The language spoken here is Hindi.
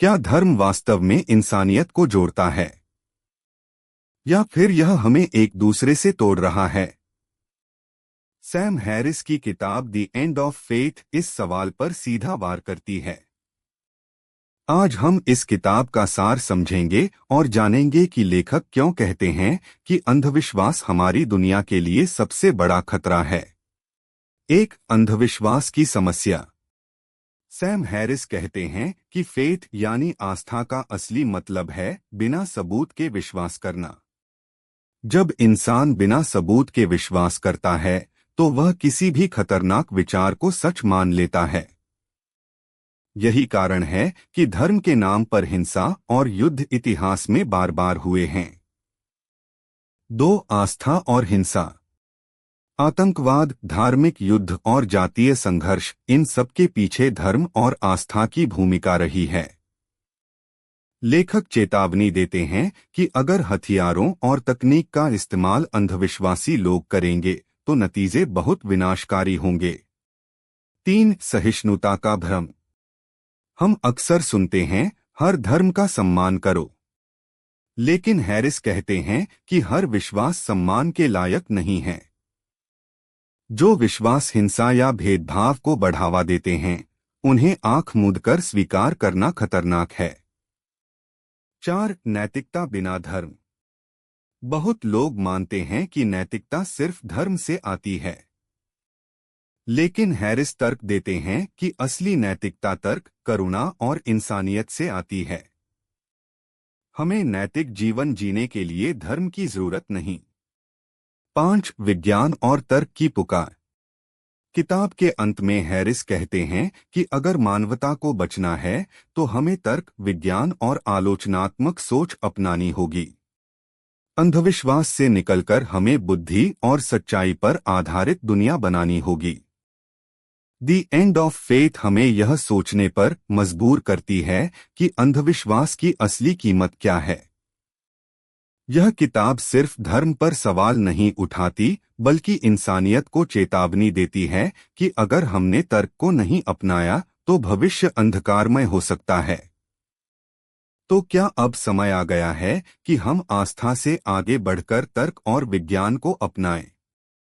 क्या धर्म वास्तव में इंसानियत को जोड़ता है या फिर यह हमें एक दूसरे से तोड़ रहा है? सैम हैरिस की किताब द एंड ऑफ फेथ इस सवाल पर सीधा वार करती है। आज हम इस किताब का सार समझेंगे और जानेंगे कि लेखक क्यों कहते हैं कि अंधविश्वास हमारी दुनिया के लिए सबसे बड़ा खतरा है। एक अंधविश्वास की समस्या। सैम हैरिस कहते हैं कि फेथ यानी आस्था का असली मतलब है बिना सबूत के विश्वास करना। जब इंसान बिना सबूत के विश्वास करता है तो वह किसी भी खतरनाक विचार को सच मान लेता है। यही कारण है कि धर्म के नाम पर हिंसा और युद्ध इतिहास में बार बार हुए हैं। दो, आस्था और हिंसा। आतंकवाद, धार्मिक युद्ध और जातीय संघर्ष, इन सबके पीछे धर्म और आस्था की भूमिका रही है। लेखक चेतावनी देते हैं कि अगर हथियारों और तकनीक का इस्तेमाल अंधविश्वासी लोग करेंगे तो नतीजे बहुत विनाशकारी होंगे। 3, सहिष्णुता का भ्रम। हम अक्सर सुनते हैं, हर धर्म का सम्मान करो, लेकिन हैरिस कहते हैं कि हर विश्वास सम्मान के लायक नहीं है। जो विश्वास हिंसा या भेदभाव को बढ़ावा देते हैं उन्हें आंख मूंदकर स्वीकार करना खतरनाक है। 4, नैतिकता बिना धर्म। बहुत लोग मानते हैं कि नैतिकता सिर्फ धर्म से आती है, लेकिन हैरिस तर्क देते हैं कि असली नैतिकता तर्क, करुणा और इंसानियत से आती है। हमें नैतिक जीवन जीने के लिए धर्म की जरूरत नहीं। 5, विज्ञान और तर्क की पुकार। किताब के अंत में हैरिस कहते हैं कि अगर मानवता को बचना है तो हमें तर्क, विज्ञान और आलोचनात्मक सोच अपनानी होगी। अंधविश्वास से निकलकर हमें बुद्धि और सच्चाई पर आधारित दुनिया बनानी होगी। द एंड ऑफ फेथ हमें यह सोचने पर मजबूर करती है कि अंधविश्वास की असली कीमत क्या है। यह किताब सिर्फ धर्म पर सवाल नहीं उठाती बल्कि इंसानियत को चेतावनी देती है कि अगर हमने तर्क को नहीं अपनाया तो भविष्य अंधकारमय हो सकता है। तो क्या अब समय आ गया है कि हम आस्था से आगे बढ़कर तर्क और विज्ञान को अपनाएं?